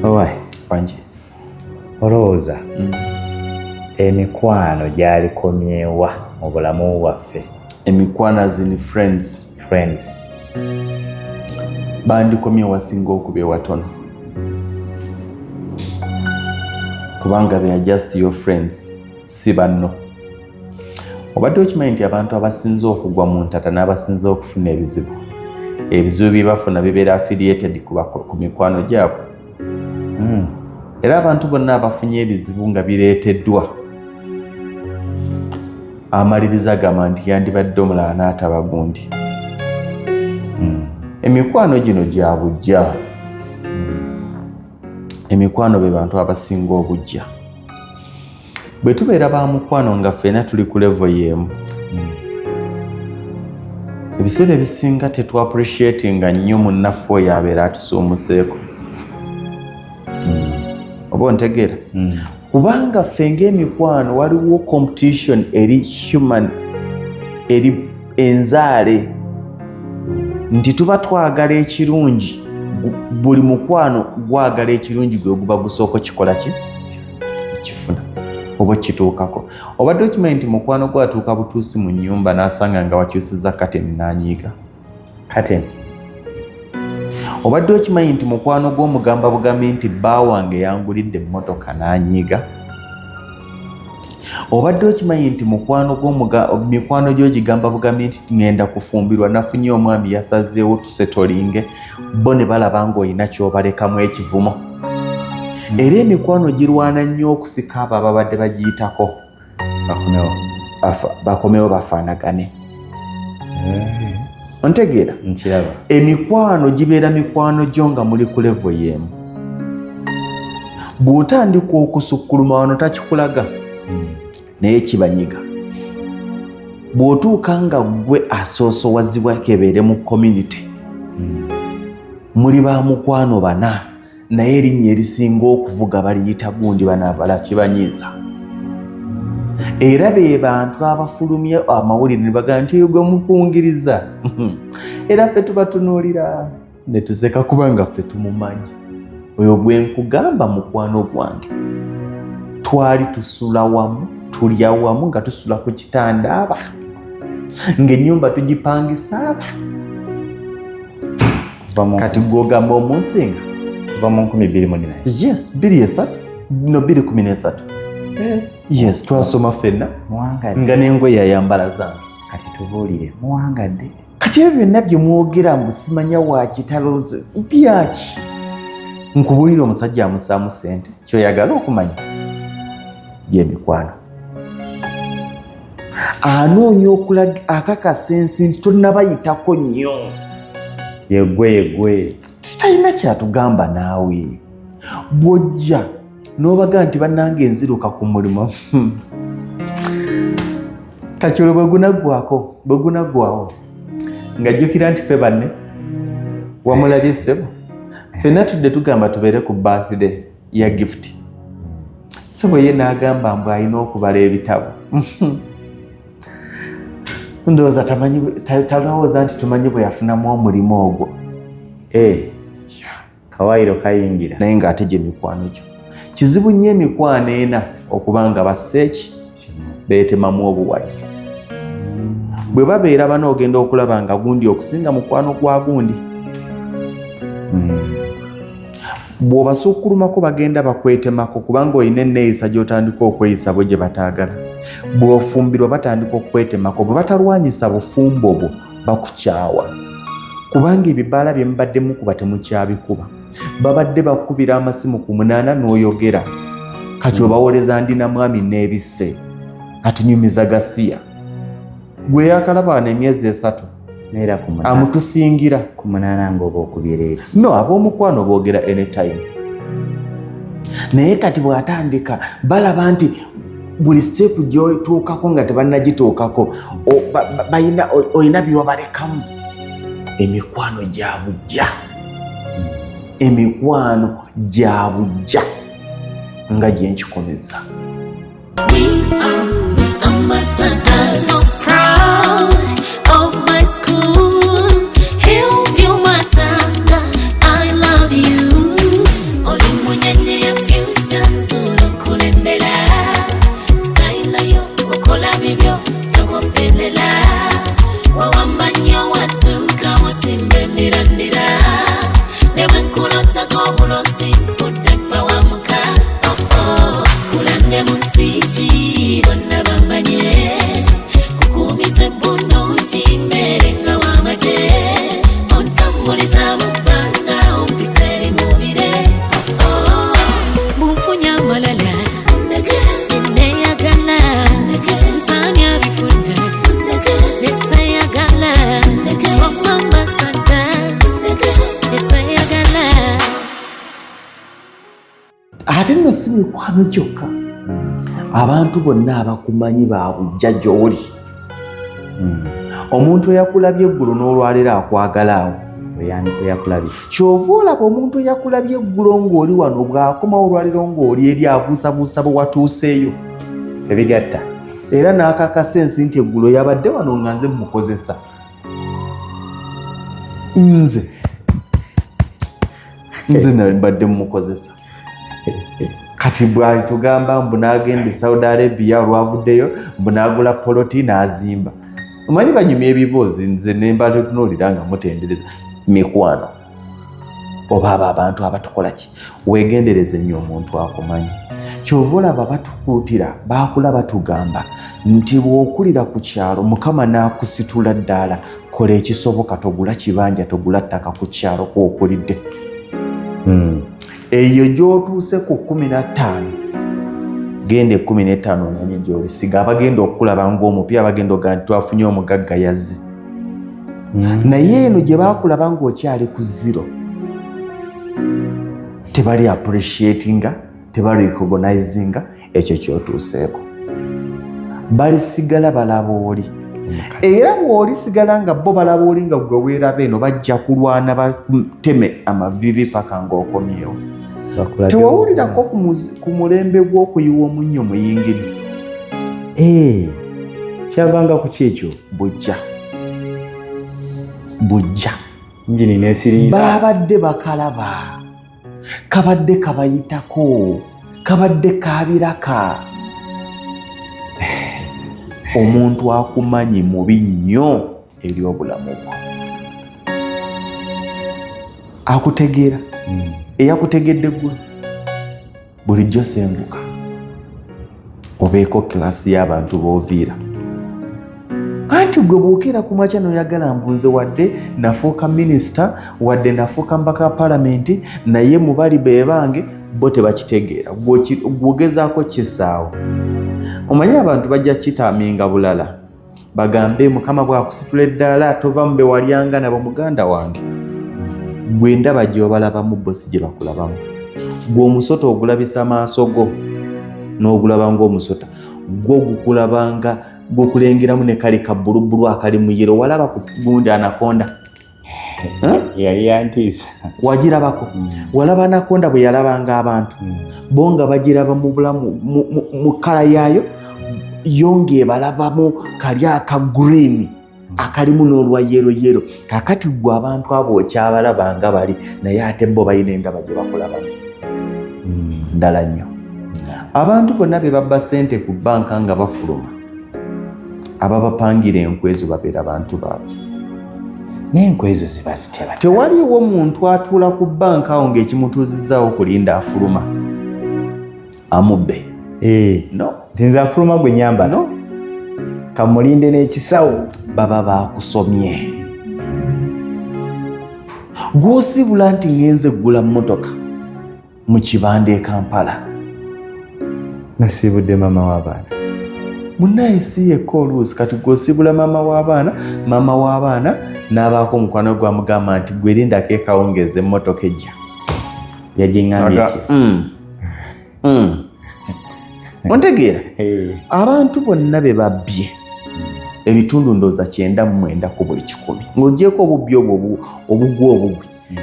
Owai wangi olowooza emikwano gyalikomyewa mu bulamu bwaffe? Emikwano as in friends bandikomye wasinga okuba ewatono, kubanga they are just your friends, si banno. Obadde okimanyi nti abantu abasinze okugwa mu ntata n'abasinze okufuna ebizibu bye bafuna bibeera affiliated ku mikwano gyabwe. Era abantu bonna abafunye ebizibu nga bireeteddwa, amaliriza agamba nti yandibadde omulala n'ataba gundi. Emikwano gino gya bujja. Emikwano be bantu abasinga obujja. Bwe tubeera ba mukwano nga ffena tuli ku level y'emu, ebiseera ebisinga tetu appreciatinga nnyo munnaffe oyo abeera atusuumuseeko. Oba ontegeera? Kubanga ffe ng'emikwano waliwo competition eri human, eri enzaale, nti tuba twagala ekirungi. Buli mukwano gwagala ekirungi gwe guba gusooka kikola ki? Kifuna oba kituukako. Obadde okimanyi nti mukwano gwatuuka butuusi mu nnyumba n'asanga nga wakyusiza kateni n'anyiiga kateni? Obadde okimanyi nti mukwano gw'omugamba bugambi nti bba wange yangulidde emmotoka n'anyiiga? Obadde okimanyi nti mikwano gy'ogigamba bugambi nti ngenda kufumbirwa, nafunye omwami yasazeewo tusetolinge, bo ne balaba ng'olina ky'obalekamu ekivumo. Era emikwano girwana nnyo okusika abo ababadde bagiyitako bakomewo bafaanagane. Ontegeera? Nkiraba. Emikwano gibeera mikwano gyo nga muli ku level y'emu. Bw'otandika okusukkuluma wano takikulaga, naye kibanyiga. Bw'otuuka nga ggwe asoosowazibwa kebeere mu community, muli ba mukwano bana, naye erinnya erisinga okuvuga baliyita gundi, banaabala kibanyiiza. Era be bantu abafulumye amawulire ne bagamba nti oyo gwe mukungiriza. Era ffe tubatunuulira ne tuseka kubanga ffe tumumanyi. Oyo gwe nkugamba mukwano gwange. Twali tusula wamu, tulya wamu nga tusula ku kitandaaba, ng'ennyumba tugipangisa aba. Kati gw'ogamba omunsinga? Kuva mu 2014. Yes, 23. No, 2013. Yes, twasoma ffenna nga n'engoye yayambala zange. Kati tubuulire muwangadde. Kati ebyo byonna bye mwogera mbu simanya wa kitaloze byaki? Nkubuulira omusajja amusaamu ssente, ky'oyagala okumanya gy'emikwano. Anoonya okulaga akakasa ensi nti tonnabayitako nnyo. Yeggwe. Tutalina kyatugamba naawe. Bw'ojja n'obaga nti bannange enziruka ku mulimo, kakyolo bwe gunaggwawo ng'ajjukira nti ffe banne wamulabye ssebo, ffenna tudde tugamba tubeere ku birthday ya gift. Ssebo ye n'agamba mbu alina okubala ebitabo. Ndowooza talowooza nti tumanyi bwe yafunamu omulimu ogwo. Kawairo kayingira. Naye ng'ate gye mikwano gyo. Kizibu nnyo emikwano ena okuba nga basseeki beetemamu obuwali. Bwe babeera bano ogenda okulaba nga gundi okusinga mukwano gwa gundi. Bw'obasukkulumako bagenda bakwetemako kubanga olina enneeyisa gy'otandika okweyisa bo gye bataagala. Bw'ofumbirwa batandika okwetemako, bwe batalwanyisa bufumbo bwo bakukyawa. Kubanga ebibbaala bye mubadde mukuba temukyabikuba. Babadde bakubira amasimu ku 8 n'oyogera. Kati obawoleza ndina mwami n'ebisse. Ati nyumiza gasiya. Gwe yakalaba n'emyezi 3. Neera ku 8. Amutusingira. Ku 8 ng'oba okubyera. No, ab'omukwano boogera anytime. Naye kati bw'atandika balaba nti buli step gy'otuukako nga tebannagituukako olina by'obalekamu. Emikwano gya bujja. Emikwano gya bujja nga gye nkikomeza. We are the ambassadors, so proud of my school. Hillview Matanga, I love you. Oli amafuta g'obulosi nfudde pawa muka kulange mu nsi ki bonna bamanye kukuumiza bulungi mmere nga w'amagye ontambuliza mu bbanga ompisa eri mubire bunfunya amalala neyagala nsanya bifuna nesayagala omamba santas netwayagala ate nno si mikwano gyokka abantu bonna abakumanyi babujja gy'oli omuntu eyakulabye eggulo n'olwalero akwagalaawo Eyakulabye. kyova olaba omuntu eyakulabye eggulo ng'oli wano bw'akomawo olwalero ng'oli eri abuusabuusa bwe watuuseeyo Tebigatta. era n'akakasa ensi nti eggulo yabadde wano nga nze mukozesa nze nabadde mumukozesa kati bwalitugamba mbu n'agenda e Saudi Arabia olwavuddeyo mbu n'agula poloti n'azimba omanyi banyumya ebiboozi nze nemba tutunuulira nga mutendereza mikwano oba abo abantu abatukola ki weegendereze nnyo omuntu akumanyi kyova olaba batukuutira baakula batugamba nti bw'okulira ku kyalo mukama n'akusitula ddaala kola ekisoboka togula kibanja togula ttaka ku kyalo kw'okulidde eyo gy'otuuse ku 15 genda 15 omanye gy'olisiga abagenda okulaba ng'omupya abagenda oga nti twafunye omugagga yazze naye eno gye baakulaba ng'okyali ku 0 tebali appreciatinga tebali recognizinga ekyo ky'otuuseeko balisigala balaba oli era bw'olisigala nga bo balaba oli nga gwe weeraba eno bajja kulwana bateme amavivi paka ng'okomyewo tewawulirako ku mulembe gw'okuyiwa omunnyo muyingini Kyavanga ku kyekyo. Bujja Njini nesiriira. babadde bakalaba kabadde kabayitako kabadde kabiraka omuntu akumanyi mubi nnyo eri obulamu bwo akutegeera eyakutegedde eggulo bulijjo senguka obeeko kilasi y'abantu b'oviira anti gwe bw'okeera ku makya n'oyagala mbunze wadde nafuuka minisita wadde nafuuka mbaka palamenti naye mu bali beebange bo tebakitegeera gw'ogezaako kisaawo omanyi abantu bajja kitaaminga bulala bagambe mukama bw'akusitula eddaala tovamu be walyanga nabo muganda wange gwe ndaba gy'obalabamu bo si gye bakulabamu gwe omusota ogulabisa maaso go n'ogulaba ng'omusota gwo gukulabanga gwokulengeramu ne kali ka bbulubbulu akali mu yero walaba ku gundi anakonda Yali yantiisa. wagirabako walaba anakonda bwe yalabanga abantu bo nga bagiraba mu bulamu mu kala yaayo yonge balabamu kali aka green akalimu n'olwa yero kakati gwe abantu abo okyabalabanga bali naye ate bo balina endaba gye bakulabamu ndala nnyo abantu bonna be babba ssente ku bbanka nga bafuluma ababapangira enkwezo babeera bantu baabwe N'enkwe ezo ziba zitya bati. tewaliwo muntu atuula ku bbanka awo ng'ekimutuuzizzaawo okulinda afuluma amubbe no Nze afuluma gwe nyamba. no Kamulinde n'ekisawo. baba bakusomye gw'osibula nti ngenze ggula mmotoka mu kibanda e Kampala Nasiibudde maama w'abaana. munnaye si yekka oluusi kati gw'osibula maama w'abaana n'abaako omukwano gwamugamba nti gwe lindako ekawungeza emmotoka ejja Yagiŋŋambye ki? ontegeera abantu bonna be babbye ebitundu ndooza 99 ku buli 100 ng'ogyeko obubbi obugwi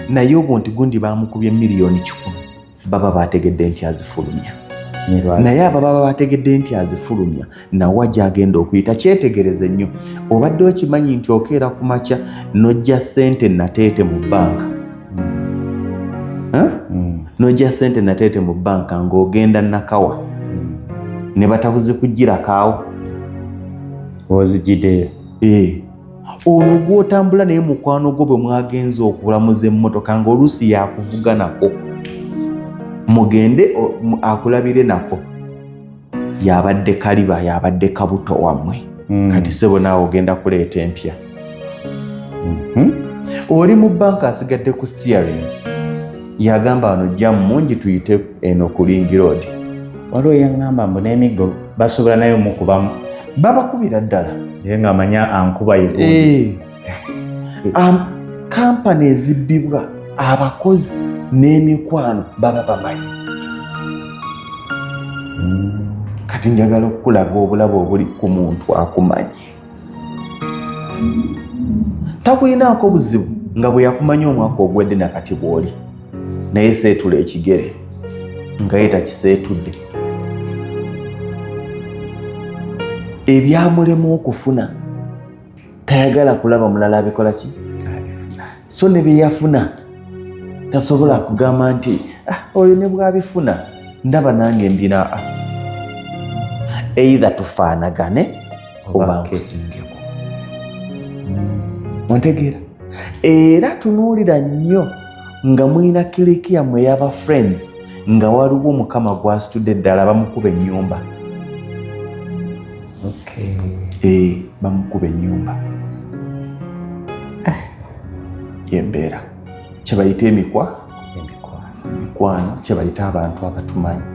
naye obwo nti gundi bamukubye miliyoni 100 baba bategedde nti azifulumya naye abo baba bategedde nti azifulumya nawe gy'agenda okuyita kyetegereze nnyo obadde okimanyi nti okeera ku makya n'ojja ssente nateete mu bbanka n'ojja ssente nateete mu bbanka ng'ogenda nakawa ne batakuzikuggirakaawo Ozigiddeyo. ono gw'otambula naye mukwano gwo bwe mwagenze okulamuza emmotoka ng'oluusi yakuvuga nako mugende akulabire nako yabadde kaliba yabadde kabuto wammwe kati sebo naawe ogenda kuleeta empya oli mu banka asigadde ku steering yagamba wano jamu mungi tuyite eno ku Ring Road waliwo yaŋŋamba mbu n'emiggo basobola nayo mukubamu babakubira ddala ye ng'amanya ankuba kampani ezibbibwa abakozi n'emikwano baba bamanyi kati njagala okulaga obulabe obuli ku muntu akumanyi takulinaako buzibu nga bwe yakumanya omwaka ogwedde nakati bw'oli naye seetula ekigere nga ye takiseetudde ebyamulemu okufuna tayagala kulaba mulala abikola ki so ne bye yafuna tasobola kugamba nti oyo ne bwabifuna ndaba nange mbina either tufaanagane oba nkusingeko ontegeera era tunuulira nnyo nga mwina kiriki yammwe ey'aba friends nga waliwo omukama gw'asitudde ddala bamukuba ennyumba bamukuba ennyumba yembeera kyebayita emikwano kyebayita abantu abatumanyi